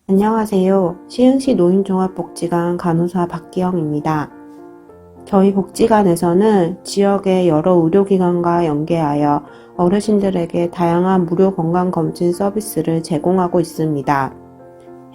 안녕하세요. 시흥시 노인종합복지관 간호사 박기영입니다. 저희 복지관에서는 지역의 여러 의료기관과 연계하여 어르신들에게 다양한 무료 건강검진 서비스를 제공하고 있습니다.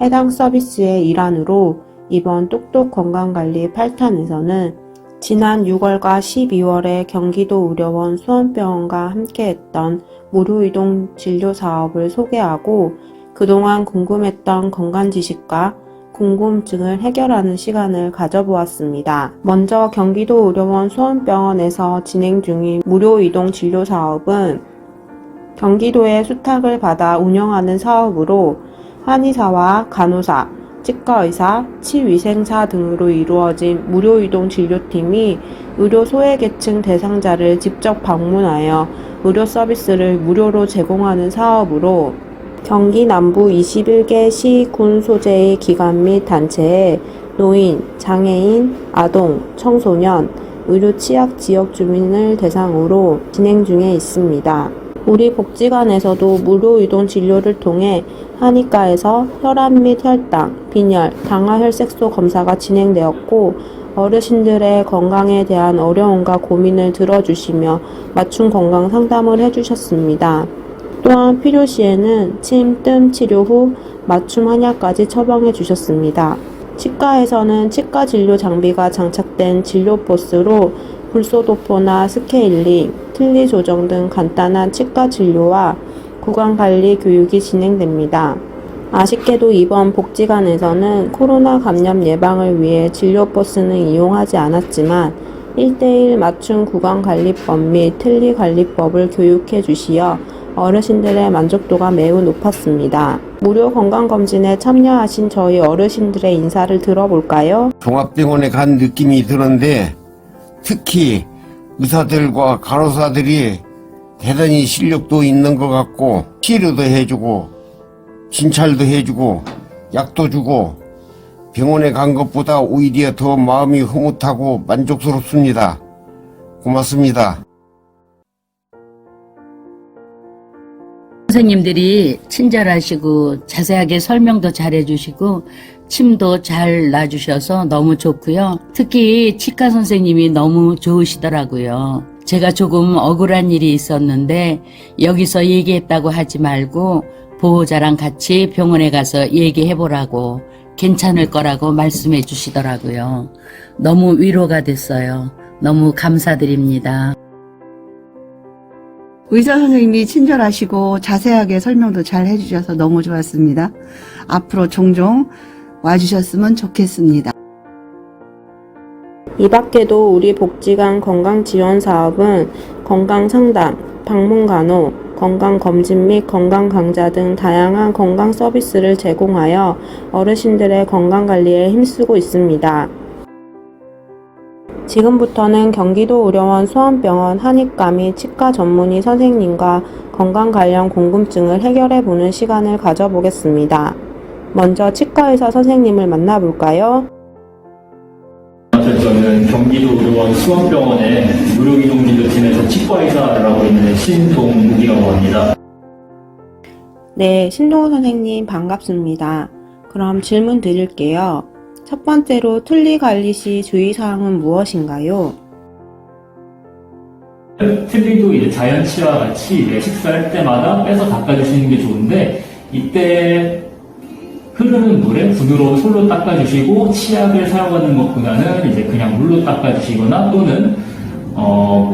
해당 서비스의 일환으로 이번 똑똑 건강관리 8탄에서는 지난 6월과 12월에 경기도 의료원 수원병원과 함께했던 무료이동 진료 사업을 소개하고 그동안 궁금했던 건강 지식과 궁금증을 해결하는 시간을 가져보았습니다. 먼저 경기도 의료원 수원병원에서 진행 중인 무료 이동 진료 사업은 경기도의 수탁을 받아 운영하는 사업으로 한의사와 간호사, 치과의사, 치위생사 등으로 이루어진 무료 이동 진료팀이 의료 소외계층 대상자를 직접 방문하여 의료 서비스를 무료로 제공하는 사업으로 경기 남부 21개 시, 군 소재의 기관 및 단체에 노인, 장애인, 아동, 청소년, 의료 취약 지역 주민을 대상으로 진행 중에 있습니다. 우리 복지관에서도 무료 이동 진료를 통해 한의과에서 혈압 및 혈당, 빈혈, 당화혈색소 검사가 진행되었고 어르신들의 건강에 대한 어려움과 고민을 들어주시며 맞춤 건강 상담을 해주셨습니다. 또한 필요시에는 침, 뜸 치료 후 맞춤 한약까지 처방해 주셨습니다. 치과에서는 치과 진료 장비가 장착된 진료 버스로 불소도포나 스케일링, 틀니 조정 등 간단한 치과 진료와 구강관리 교육이 진행됩니다. 아쉽게도 이번 복지관에서는 코로나 감염 예방을 위해 진료 버스는 이용하지 않았지만 1:1 맞춤 구강관리법 및 틀니 관리법을 교육해 주시어 어르신들의 만족도가 매우 높았습니다. 무료 건강검진에 참여하신 저희 어르신들의 인사를 들어볼까요? 종합병원에 간 느낌이 드는데 특히 의사들과 간호사들이 대단히 실력도 있는 것 같고 치료도 해주고 진찰도 해주고 약도 주고 병원에 간 것보다 오히려 더 마음이 흐뭇하고 만족스럽습니다. 고맙습니다. 선생님들이 친절하시고 자세하게 설명도 잘 해주시고 침도 잘 놔주셔서 너무 좋고요. 특히 치과 선생님이 너무 좋으시더라고요. 제가 조금 억울한 일이 있었는데 여기서 얘기했다고 하지 말고 보호자랑 같이 병원에 가서 얘기해보라고 괜찮을 거라고 말씀해 주시더라고요. 너무 위로가 됐어요. 너무 감사드립니다. 의사 선생님이 친절하시고 자세하게 설명도 잘 해주셔서 너무 좋았습니다. 앞으로 종종 와주셨으면 좋겠습니다. 이 밖에도 우리 복지관 건강지원사업은 건강상담, 방문간호, 건강검진 및 건강강좌 등 다양한 건강 서비스를 제공하여 어르신들의 건강관리에 힘쓰고 있습니다. 지금부터는 경기도 의료원 수원병원 한의과 및 치과 전문의 선생님과 건강 관련 궁금증을 해결해보는 시간을 가져보겠습니다. 먼저 치과의사 선생님을 만나볼까요? 저는 경기도 의료원 수원병원의 무료이동진료팀에서 치과의사를 하고 있는 신동욱이라고 합니다. 네, 신동욱 선생님 반갑습니다. 그럼 질문 드릴게요. 첫 번째로 틀니 관리 시 주의사항은 무엇인가요? 틀니도 이제 자연치와 같이 이제 식사할 때마다 빼서 닦아주시는 게 좋은데 이때 흐르는 물에 부드러운 솔로 닦아주시고 치약을 사용하는 것보다는 이제 그냥 물로 닦아주시거나 또는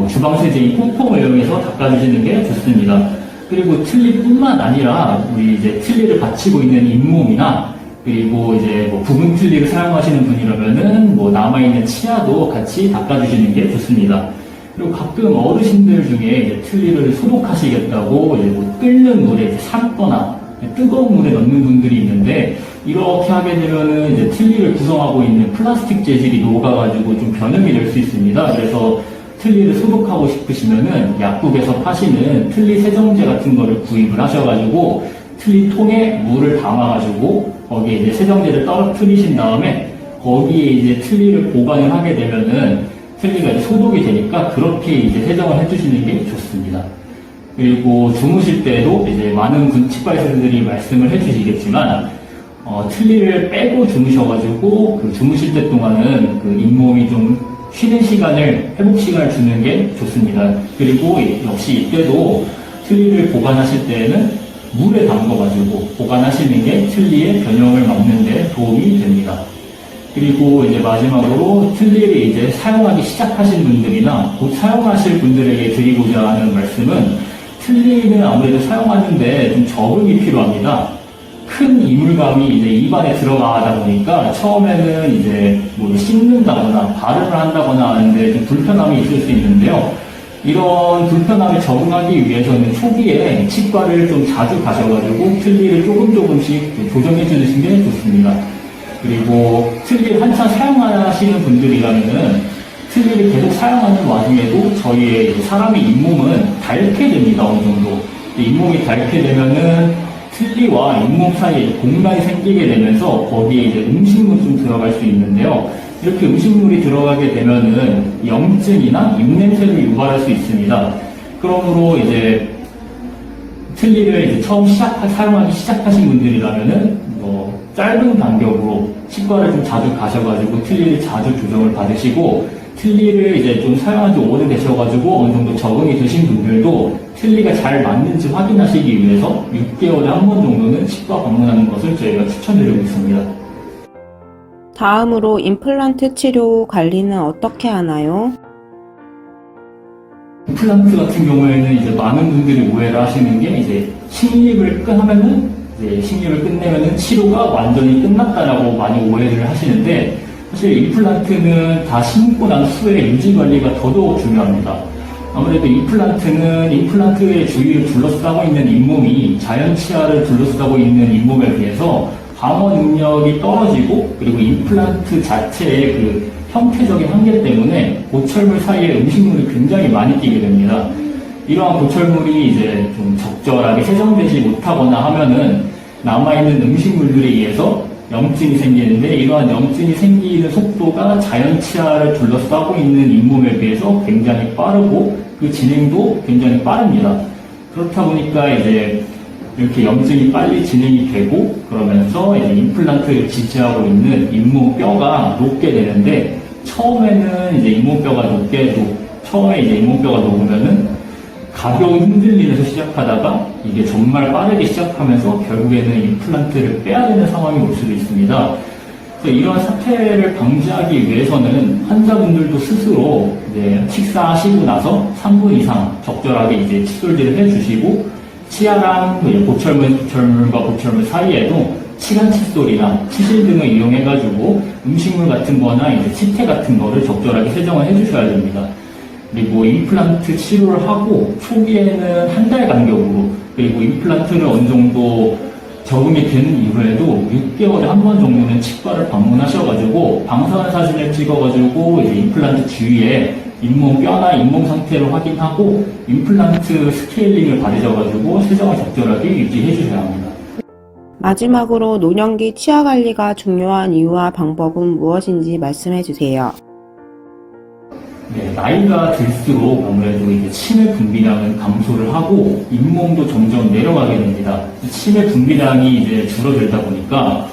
주방세제인 폼폼을 이용해서 닦아주시는 게 좋습니다. 그리고 틀니뿐만 아니라 우리 이제 틀니를 받치고 있는 잇몸이나 그리고 이제 부분 틀니를 사용하시는 분이라면은 남아있는 치아도 같이 닦아주시는 게 좋습니다. 그리고 가끔 어르신들 중에 이제 틀니를 소독하시겠다고 이제 끓는 물에 이제 삶거나 뜨거운 물에 넣는 분들이 있는데 이렇게 하게 되면은 이제 틀니를 구성하고 있는 플라스틱 재질이 녹아가지고 좀 변형이 될 수 있습니다. 그래서 틀니를 소독하고 싶으시면은 약국에서 파시는 틀니 세정제 같은 거를 구입을 하셔가지고 틀니 통에 물을 담아가지고 거기에 이제 세정제를 떨어뜨리신 다음에 거기에 이제 틀니를 보관을 하게 되면은 틀니가 이제 소독이 되니까 그렇게 이제 세정을 해주시는 게 좋습니다. 그리고 주무실 때도 이제 많은 치과 의사들이 말씀을 해주시겠지만 틀니를 빼고 주무셔가지고 그 주무실 때 동안은 그 잇몸이 좀 쉬는 시간을, 회복 시간을 주는 게 좋습니다. 그리고 역시 이때도 틀니를 보관하실 때에는 물에 담궈가지고 보관하시는 게 틀니의 변형을 막는 데 도움이 됩니다. 그리고 이제 마지막으로 틀니를 이제 사용하기 시작하신 분들이나 곧 사용하실 분들에게 드리고자 하는 말씀은, 틀니는 아무래도 사용하는데 좀 적응이 필요합니다. 큰 이물감이 이제 입안에 들어가다 보니까 처음에는 이제 뭐 씹는다거나 발음을 한다거나 하는데 좀 불편함이 있을 수 있는데요. 이런 불편함에 적응하기 위해서는 초기에 치과를 좀 자주 가셔가지고 틀니를 조금씩 조정해 주시는 게 좋습니다. 그리고 틀니를 한참 사용하시는 분들이라면은 틀니를 계속 사용하는 와중에도 저희의 사람의 잇몸은 닳게 됩니다. 어느 정도. 잇몸이 닳게 되면은 틀니와 잇몸 사이에 공간이 생기게 되면서 거기에 이제 음식물이 좀 들어갈 수 있는데요. 이렇게 음식물이 들어가게 되면은 염증이나 입냄새를 유발할 수 있습니다. 그러므로 이제 틀니를 이제 처음 사용하기 시작하신 분들이라면은 짧은 간격으로 치과를 좀 자주 가셔가지고 틀니를 자주 조정을 받으시고, 틀니를 이제 좀 사용한 지 오래되셔가지고 어느 정도 적응이 되신 분들도 틀니가 잘 맞는지 확인하시기 위해서 6개월에 한 번 정도는 치과 방문하는 것을 저희가 추천드리고 있습니다. 다음으로 임플란트 치료 관리는 어떻게 하나요? 임플란트 같은 경우에는 이제 많은 분들이 오해를 하시는 게, 이제 식립을 끝내면은 치료가 완전히 끝났다라고 많이 오해를 하시는데, 사실 임플란트는 다 심고 난 후에 유지 관리가 더더욱 중요합니다. 아무래도 임플란트는 임플란트의 주위를 둘러싸고 있는 잇몸이 자연 치아를 둘러싸고 있는 잇몸에 비해서 방어 능력이 떨어지고, 그리고 임플란트 자체의 그 형태적인 한계 때문에 고철물 사이에 음식물이 굉장히 많이 끼게 됩니다. 이러한 고철물이 이제 좀 적절하게 세정되지 못하거나 하면은 남아있는 음식물들에 의해서 염증이 생기는데, 이러한 염증이 생기는 속도가 자연 치아를 둘러싸고 있는 잇몸에 비해서 굉장히 빠르고 그 진행도 굉장히 빠릅니다. 그렇다 보니까 이제 이렇게 염증이 빨리 진행이 되고, 그러면서 이제 임플란트를 지지하고 있는 잇몸 뼈가 녹게 되는데, 처음에 이제 잇몸뼈가 녹으면은 가벼운 흔들림에서 시작하다가 이게 정말 빠르게 시작하면서 결국에는 임플란트를 빼야 되는 상황이 올 수도 있습니다. 그래서 이러한 사태를 방지하기 위해서는 환자분들도 스스로 이제 식사하시고 나서 3분 이상 적절하게 이제 칫솔질을 해주시고, 치아랑 고철물과 고철물 사이에도 치간 칫솔이나 치실 등을 이용해가지고 음식물 같은 거나 이제 치태 같은 거를 적절하게 세정을 해주셔야 됩니다. 그리고 임플란트 치료를 하고 초기에는 한 달 간격으로, 그리고 임플란트를 어느 정도 적응이 된 이후에도 6개월에 한 번 정도는 치과를 방문하셔가지고 방사선 사진을 찍어가지고 이제 임플란트 주위에 잇몸 뼈나 잇몸 상태를 확인하고 임플란트 스케일링을 받으셔가지고 세정을 적절하게 유지해 주셔야 합니다. 마지막으로 노년기 치아 관리가 중요한 이유와 방법은 무엇인지 말씀해 주세요. 네, 나이가 들수록 아무래도 이제 치매 분비량은 감소를 하고 잇몸도 점점 내려가게 됩니다. 치매 분비량이 이제 줄어들다 보니까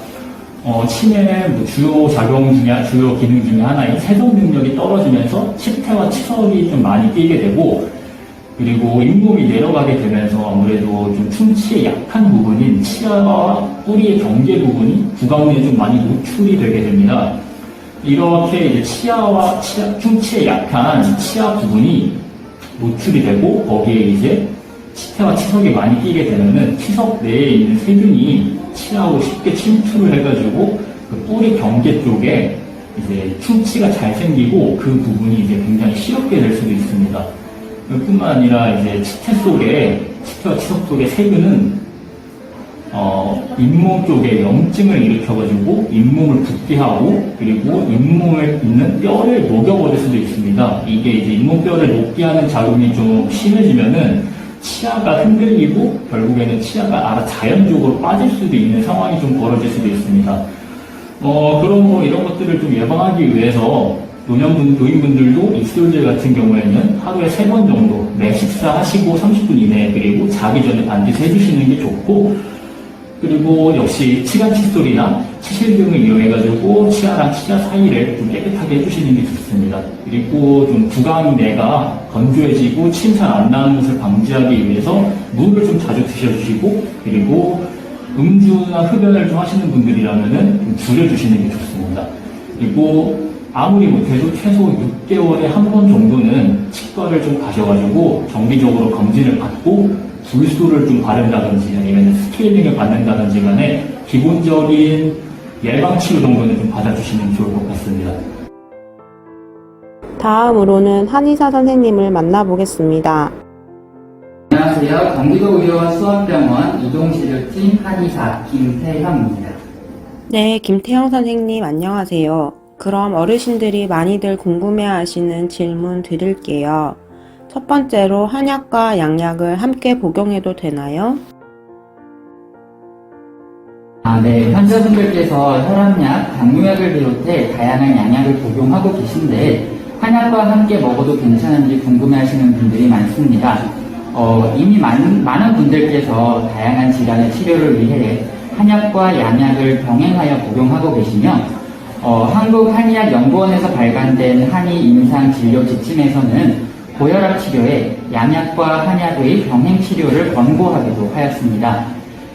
치매의 주요 주요 기능 중에 하나인 세정 능력이 떨어지면서 치태와 치석이 좀 많이 끼게 되고, 그리고 잇몸이 내려가게 되면서 아무래도 좀 충치의 약한 부분인 치아와 뿌리의 경계 부분이 구강 내에 좀 많이 노출이 되게 됩니다. 이렇게 이제 충치에 약한 치아 부분이 노출이 되고, 거기에 이제 치태와 치석이 많이 끼게 되면은 치석 내에 있는 세균이 치아로 쉽게 침투를 해가지고 그 뿌리 경계 쪽에 이제 충치가 잘 생기고 그 부분이 이제 굉장히 시렵게 될 수도 있습니다. 뿐만 아니라 이제 치태와 치석 속의 세균은 잇몸 쪽에 염증을 일으켜가지고 잇몸을 붓게 하고, 그리고 잇몸에 있는 뼈를 녹여버릴 수도 있습니다. 이게 이제 잇몸뼈를 녹게 하는 작용이 좀 심해지면은 치아가 흔들리고 결국에는 치아가 자연적으로 빠질 수도 있는 상황이 좀 벌어질 수도 있습니다. 그럼 이런 것들을 좀 예방하기 위해서 노인분들도 입술질 같은 경우에는 하루에 3번 정도 매 식사하시고 30분 이내에, 그리고 자기 전에 반드시 해주시는 게 좋고, 그리고 역시 치간 칫솔이나 치실 등을 이용해가지고 치아랑 치아 사이를 좀 깨끗하게 해주시는 게 좋습니다. 그리고 좀 구강 내가 건조해지고 침 잘 안 나는 것을 방지하기 위해서 물을 좀 자주 드셔주시고, 그리고 음주나 흡연을 좀 하시는 분들이라면은 좀 줄여주시는 게 좋습니다. 그리고 아무리 못해도 최소 6개월에 한 번 정도는 치과를 좀 가셔가지고 정기적으로 검진을 받고 불수를 좀 바른다든지 아니면 스케일링을 받는다든지 간에 기본적인 예방치료 정도는 좀 받아주시면 좋을 것 같습니다. 다음으로는 한의사 선생님을 만나보겠습니다. 안녕하세요. 경기도 의료원 수원병원 이동치료팀 한의사 김태형입니다. 네, 김태형 선생님 안녕하세요. 그럼 어르신들이 많이들 궁금해하시는 질문 드릴게요. 첫 번째로 한약과 양약을 함께 복용해도 되나요? 네. 환자분들께서 혈압약, 당뇨약을 비롯해 다양한 양약을 복용하고 계신데 한약과 함께 먹어도 괜찮은지 궁금해하시는 분들이 많습니다. 이미 많은 분들께서 다양한 질환의 치료를 위해 한약과 양약을 병행하여 복용하고 계시며 한국한의학연구원에서 발간된 한의 임상 진료 지침에서는 고혈압 치료에 양약과 한약의 병행 치료를 권고하기도 하였습니다.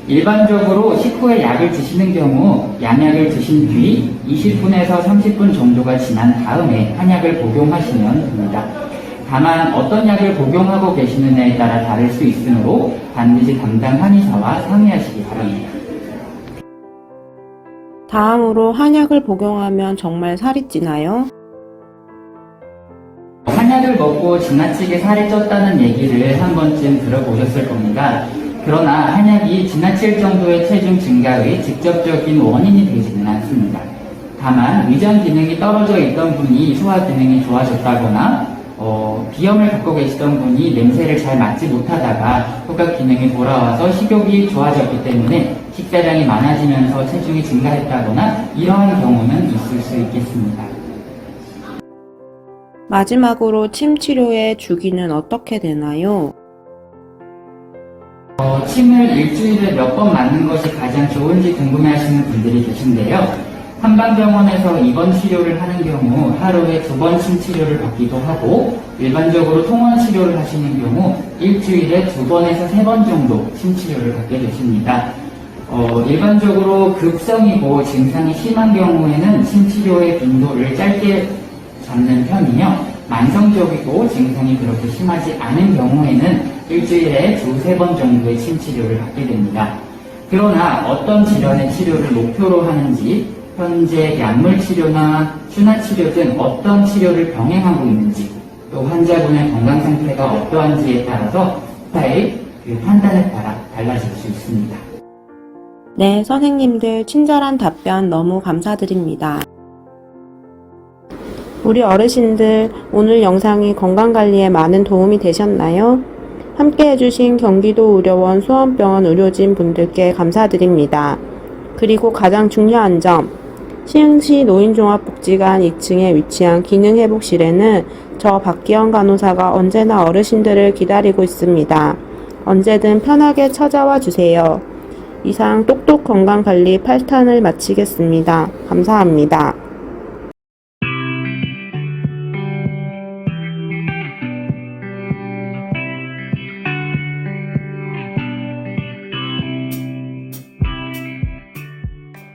일반적으로 식후에 약을 드시는 경우 양약을 드신 뒤 20분에서 30분 정도가 지난 다음에 한약을 복용하시면 됩니다. 다만 어떤 약을 복용하고 계시느냐에 따라 다를 수 있으므로 반드시 담당 한의사와 상의하시기 바랍니다. 다음으로 한약을 복용하면 정말 살이 찌나요? 한약을 먹고 지나치게 살이 쪘다는 얘기를 한 번쯤 들어보셨을 겁니다. 그러나 한약이 지나칠 정도의 체중 증가의 직접적인 원인이 되지는 않습니다. 다만 위장 기능이 떨어져 있던 분이 소화 기능이 좋아졌다거나 비염을 갖고 계시던 분이 냄새를 잘 맡지 못하다가 후각 기능이 돌아와서 식욕이 좋아졌기 때문에 식사량이 많아지면서 체중이 증가했다거나 이러한 경우는 있을 수 있겠습니다. 마지막으로 침 치료의 주기는 어떻게 되나요? 침을 일주일에 몇 번 맞는 것이 가장 좋은지 궁금해하시는 분들이 계신데요. 한방병원에서 입원 치료를 하는 경우 하루에 2번 침 치료를 받기도 하고 일반적으로 통원 치료를 하시는 경우 일주일에 2번에서 3번 정도 침 치료를 받게 되십니다. 일반적으로 급성이고 증상이 심한 경우에는 침 치료의 빈도를 짧게 잡는 편이며 만성적이고 증상이 그렇게 심하지 않은 경우에는 일주일에 2-3번 정도의 침 치료를 받게 됩니다. 그러나 어떤 질환의 치료를 목표로 하는지, 현재 약물 치료나 순환 치료 등 어떤 치료를 병행하고 있는지, 또 환자분의 건강 상태가 어떠한지에 따라서 의사의 판단에 따라 달라질 수 있습니다. 네, 선생님들 친절한 답변 너무 감사드립니다. 우리 어르신들 오늘 영상이 건강관리에 많은 도움이 되셨나요? 함께 해주신 경기도 의료원 수원병원 의료진 분들께 감사드립니다. 그리고 가장 중요한 점, 시흥시 노인종합복지관 2층에 위치한 기능회복실에는 저 박기영 간호사가 언제나 어르신들을 기다리고 있습니다. 언제든 편하게 찾아와 주세요. 이상 똑똑 건강관리 8탄을 마치겠습니다. 감사합니다.